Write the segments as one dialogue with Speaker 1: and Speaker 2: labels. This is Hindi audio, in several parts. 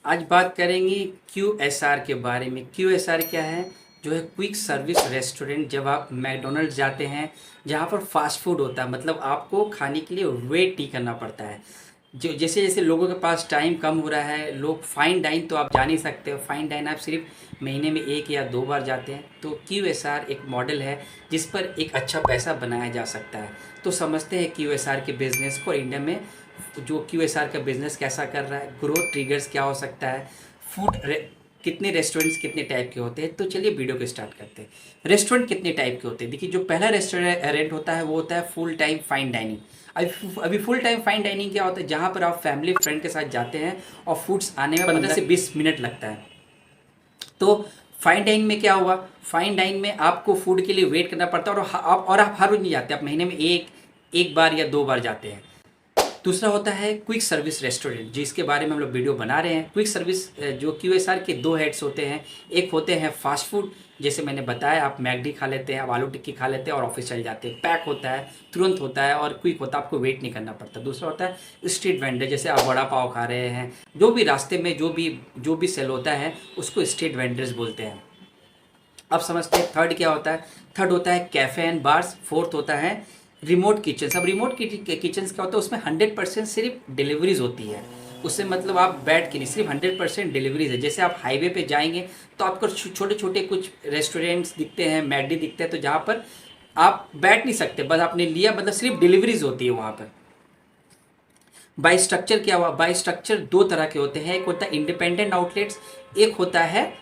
Speaker 1: आज बात करेंगे QSR के बारे में। QSR क्या है? जो है क्विक सर्विस रेस्टोरेंट। जब आप मैकडोनल्ड्स जाते हैं जहाँ पर फास्ट फूड होता है, मतलब आपको खाने के लिए वेट नहीं करना पड़ता है। जो जैसे जैसे लोगों के पास टाइम कम हो रहा है, लोग फाइन डाइन तो आप जा नहीं सकते हो। फाइन डाइन आप सिर्फ महीने में 1 या 2 बार जाते हैं। तो QSR एक मॉडल है जिस पर एक अच्छा पैसा बनाया जा सकता है। तो समझते हैं QSR के बिज़नेस को। इंडिया में जो QSR का बिज़नेस कैसा कर रहा है, ग्रोथ ट्रिगर्स क्या हो सकता है, कितने रेस्टोरेंट्स कितने टाइप के होते हैं। तो चलिए वीडियो को स्टार्ट करते हैं। रेस्टोरेंट कितने टाइप के होते हैं? देखिए, जो पहला रेस्टोरेंट होता है वो होता है फुल टाइम फाइन डाइनिंग। अभी फुल टाइम फाइन डाइनिंग क्या होता है? जहाँ पर आप फैमिली फ्रेंड के साथ जाते हैं और फूड्स आने में 15 से 20 मिनट लगता है। तो फाइन डाइन में क्या हुआ? फाइन डाइन में आपको फूड के लिए वेट करना पड़ता है, और आप हर रोज नहीं जाते, आप महीने में एक एक बार या 2 बार जाते हैं। दूसरा होता है क्विक सर्विस रेस्टोरेंट, जिसके बारे में हम लोग वीडियो बना रहे हैं। क्विक सर्विस जो QSR के 2 हेड्स होते हैं। एक होते हैं फास्ट फूड, जैसे मैंने बताया, आप मैकडी खा लेते हैं, आप आलू टिक्की खा लेते हैं और ऑफिस चले जाते हैं। पैक होता है, तुरंत होता है और क्विक होता है, आपको वेट नहीं करना पड़ता। दूसरा होता है स्ट्रीट वेंडर, जैसे आप वड़ा पाव खा रहे हैं, जो भी रास्ते में जो भी सेल होता है उसको स्ट्रीट वेंडर्स बोलते हैं। अब समझते हैं थर्ड क्या होता है। थर्ड होता है कैफ़े एंड बार्स। फोर्थ होता है रिमोट किचन। अब रिमोट किचन क्या होता है? उसमें 100% सिर्फ डिलीवरीज होती है। उससे मतलब आप बैठ के नहीं, सिर्फ 100% डिलीवरीज है। जैसे आप हाईवे पे जाएंगे तो आपको छोटे छोटे कुछ रेस्टोरेंट्स दिखते हैं, मैकडी दिखते हैं, तो जहाँ पर आप बैठ नहीं सकते, बस आपने लिया, मतलब सिर्फ डिलीवरीज होती है वहाँ पर। बाई स्ट्रक्चर क्या हुआ? बाई स्ट्रक्चर 2 तरह के होते हैं। एक होता है इंडिपेंडेंट आउटलेट्स, एक होता है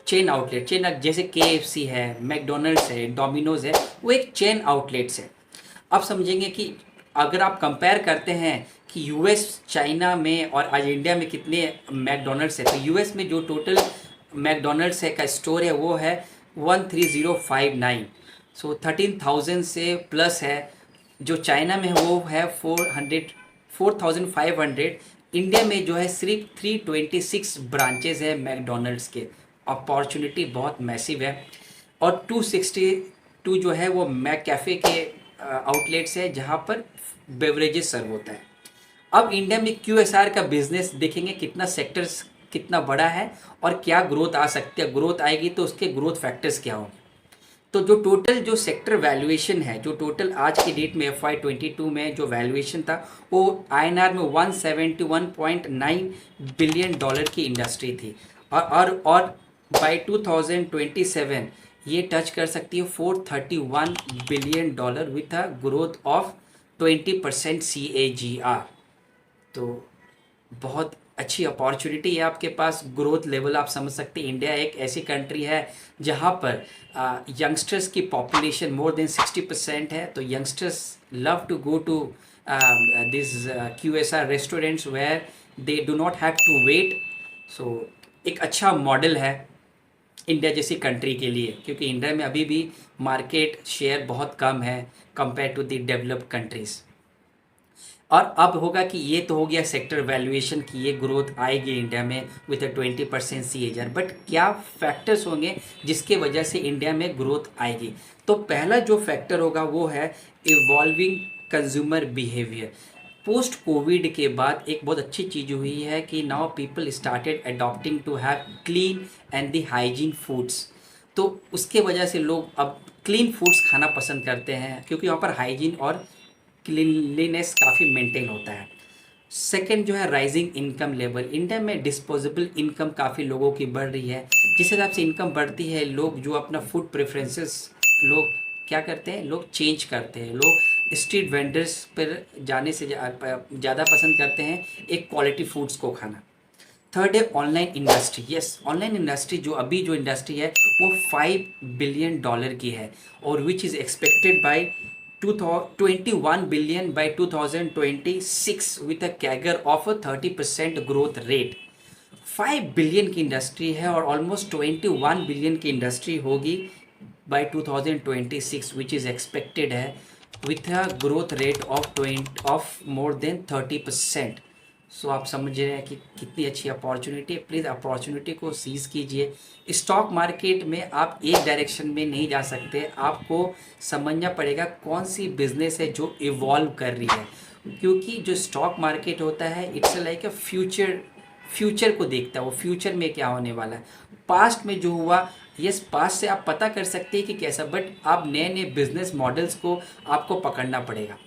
Speaker 1: चेन आउटलेट। चेन जैसे KFC है, मैकडोनल्ड्स है, डोमिनोज है, वो एक चेन आउटलेट्स है। अब समझेंगे कि अगर आप कंपेयर करते हैं कि US चाइना में और आज इंडिया में कितने मैकडोनल्ड्स है, तो US में जो टोटल मैकडोनल्ड्स है का स्टोर है वो है 13059। सो 13,000 से प्लस है। जो चाइना में है वो है 4500। इंडिया में जो है सिर्फ 326 ब्रांचेज है मैकडोनल्ड्स के। अपॉर्चुनिटी बहुत मैसिव है। और 262 जो है वो मैक कैफ़े के आउटलेट्स है जहाँ पर बेवरेजेस सर्व होता है। अब इंडिया में QSR का बिजनेस देखेंगे, कितना सेक्टर्स कितना बड़ा है और क्या ग्रोथ आ सकती है। ग्रोथ आएगी तो उसके ग्रोथ फैक्टर्स क्या होंगे। तो जो टोटल जो सेक्टर वैल्यूएशन है, जो टोटल आज की डेट में FY22 में जो वैल्यूएशन था वो INR में 171.9 बिलियन डॉलर की इंडस्ट्री थी। और बाय 2027 ये टच कर सकती है 431 billion dollar with a growth of 20% CAGR। तो बहुत अच्छी अपॉर्चुनिटी है आपके पास। ग्रोथ लेवल आप समझ सकते हैं। इंडिया एक ऐसी कंट्री है जहाँ पर यंगस्टर्स की पॉपुलेशन मोर देन 60% है। तो youngsters love to go to this QSR restaurants where they do not have to wait. So एक अच्छा मॉडल है इंडिया जैसी कंट्री के लिए, क्योंकि इंडिया में अभी भी मार्केट शेयर बहुत कम है compare to the developed countries. और अब होगा कि ये तो हो गया सेक्टर वैल्यूएशन की, ये ग्रोथ आएगी इंडिया में विद 20% CAGR। बट क्या फैक्टर्स होंगे जिसके वजह से इंडिया में ग्रोथ आएगी? तो पहला जो फैक्टर होगा वो है evolving consumer behaviour. Post COVID के बाद एक बहुत अच्छी चीज़ हुई है कि now people started adopting to have clean and the hygiene foods. तो उसके वजह से लोग अब क्लीन फूड्स खाना पसंद करते हैं, क्योंकि वहाँ पर हाइजीन और क्लीनलीनेस काफ़ी मेंटेन होता है। सेकंड जो है राइजिंग इनकम लेवल। इंडिया में डिस्पोजेबल इनकम काफ़ी लोगों की बढ़ रही है। जिस हिसाब से इनकम बढ़ती है, लोग जो अपना फूड प्रेफरेंसेस लोग क्या करते हैं, लोग चेंज करते हैं। लोग स्ट्रीट वेंडर्स पर जाने से ज़्यादा पसंद करते हैं एक क्वालिटी फूड्स को खाना। थर्ड है online industry. Yes, online industry जो इंडस्ट्री है वो 5 बिलियन डॉलर की है और which is expected bye 21 billion bye 2026 with a CAGR of 30% growth rate. 5 billion की इंडस्ट्री है और ऑलमोस्ट 21 बिलियन की इंडस्ट्री होगी बाय 2026 विच इज़ एक्सपेक्टेड है with a growth rate of more than 30%। सो आप समझ रहे हैं कि कितनी अच्छी अपॉर्चुनिटी है। प्लीज़ अपॉर्चुनिटी को सीज़ कीजिए। स्टॉक मार्केट में आप एक डायरेक्शन में नहीं जा सकते, आपको समझना पड़ेगा कौन सी बिजनेस है जो इवॉल्व कर रही है। क्योंकि जो स्टॉक मार्केट होता है इट्स लाइक अ फ्यूचर को देखता है, वो फ्यूचर में क्या होने वाला है। पास्ट में जो हुआ, यस पास्ट से आप पता कर सकते हैं कि कैसा, बट आप नए नए बिजनेस मॉडल्स को आपको पकड़ना पड़ेगा।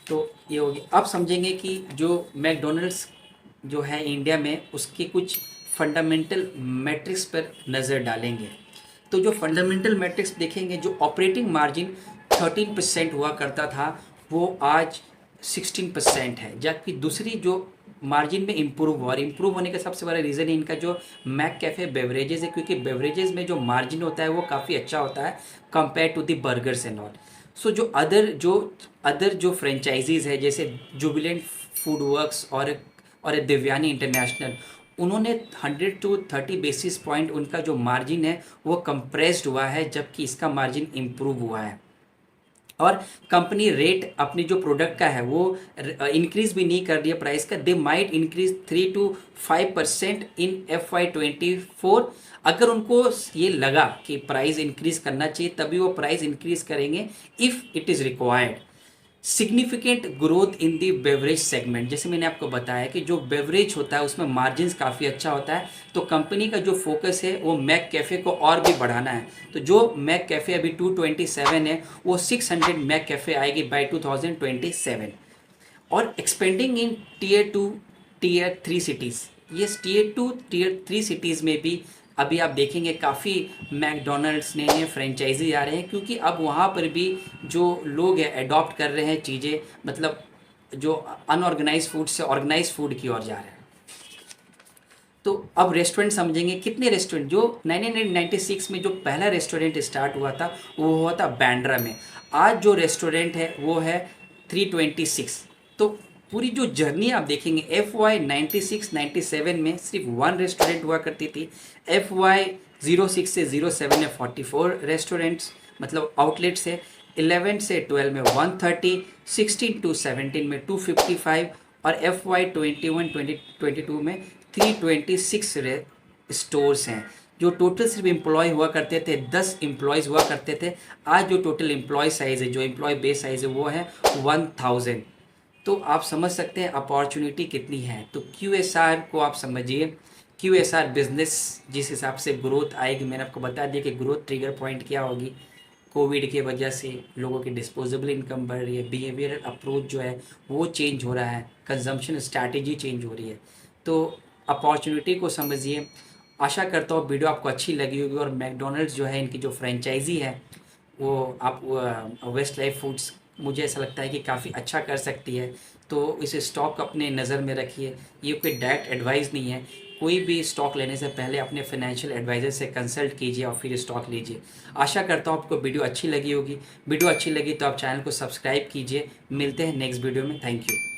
Speaker 1: तो ये होगी, अब समझेंगे कि जो मैकडोनल्ड्स जो है इंडिया में, उसके कुछ फंडामेंटल मैट्रिक्स पर नज़र डालेंगे। तो जो फंडामेंटल मैट्रिक्स देखेंगे, जो ऑपरेटिंग मार्जिन 13% हुआ करता था वो आज 16% है, जबकि दूसरी जो मार्जिन में इम्प्रूव हुआ, और इम्प्रूव होने का सबसे बड़ा रीज़न है इनका जो मैक कैफ़े बेवरेजेस है, क्योंकि बेवरेजेस में जो मार्जिन होता है वो काफ़ी अच्छा होता है compare to the burgers and all. So जो अदर जो फ्रेंचाइजीज़ है, जैसे जुबिलेंट फूड वर्क्स और दिव्यानी इंटरनेशनल, उन्होंने 100 to 30 बेसिस पॉइंट उनका जो मार्जिन है वो कंप्रेस्ड हुआ है, जबकि इसका मार्जिन इम्प्रूव हुआ है। और कंपनी रेट अपनी जो प्रोडक्ट का है वो इंक्रीज भी नहीं कर रही है प्राइस का। They might increase 3 to 5% in FY24। अगर उनको ये लगा कि प्राइस इंक्रीज करना चाहिए तभी वो प्राइस इंक्रीज करेंगे if it is required. Significant growth in the beverage segment, जैसे मैंने आपको बताया कि जो बेवरेज होता है उसमें मार्जिन्स काफ़ी अच्छा होता है, तो कंपनी का जो फोकस है वो मैक कैफ़े को और भी बढ़ाना है। तो जो मैक कैफ़े अभी 227 है, वो 600 मैक कैफ़े आएगी बाय 2027। और एक्सपेंडिंग इन Tier 2 Tier 3 सिटीज़, ये Tier 2 Tier 3 सिटीज़ में भी अभी आप देखेंगे काफ़ी मैकडोनल्ड्स नए फ्रेंचाइजी आ रहे हैं, क्योंकि अब वहाँ पर भी जो लोग हैं अडॉप्ट कर रहे हैं चीज़ें, मतलब जो अनऑर्गेनाइज फूड से ऑर्गेनाइज फूड की ओर जा रहे हैं। तो अब रेस्टोरेंट समझेंगे, कितने रेस्टोरेंट, जो 1996 में जो पहला रेस्टोरेंट स्टार्ट हुआ था वो हुआ था बांद्रा में। आज जो रेस्टोरेंट है वो है 326। तो पूरी जो जर्नी आप देखेंगे, FY96-97 में सिर्फ 1 रेस्टोरेंट हुआ करती थी। FY06 से 07 में 44 रेस्टोरेंट्स मतलब आउटलेट्स है। 11 से 12 में 130, 16 to 17 में 255 और FY21-22 में 326 स्टोर्स हैं। जो टोटल सिर्फ एम्प्लॉय हुआ करते थे 10 एम्प्लॉयज़ हुआ करते थे, आज जो टोटल एम्प्लॉय साइज़ है, जो एम्प्लॉय बेस साइज़ है वो है 1000। तो आप समझ सकते हैं अपॉर्चुनिटी कितनी है। तो QSR को आप समझिए, QSR बिजनेस जिस हिसाब से ग्रोथ आएगी, मैंने आपको बता दिया कि ग्रोथ ट्रिगर पॉइंट क्या होगी। कोविड की वजह से लोगों की डिस्पोजेबल इनकम बढ़ रही है, बिहेवियरल अप्रोच जो है वो चेंज हो रहा है, कंजम्पशन स्ट्रैटेजी चेंज हो रही है। तो अपॉर्चुनिटी को समझिए। आशा करता हूँ वीडियो आपको अच्छी लगी होगी, और मैकडोनल्ड्स जो है इनकी जो फ्रेंचाइजी है वो आप वेस्ट लाइफ फूड्स, मुझे ऐसा लगता है कि काफ़ी अच्छा कर सकती है। तो इस स्टॉक अपने नज़र में रखिए। ये कोई डायरेक्ट एडवाइस नहीं है, कोई भी स्टॉक लेने से पहले अपने फाइनेंशियल एडवाइज़र से कंसल्ट कीजिए और फिर स्टॉक लीजिए। आशा करता हूँ आपको वीडियो अच्छी लगी होगी। वीडियो अच्छी लगी तो आप चैनल को सब्सक्राइब कीजिए। मिलते हैं नेक्स्ट वीडियो में। Thank you.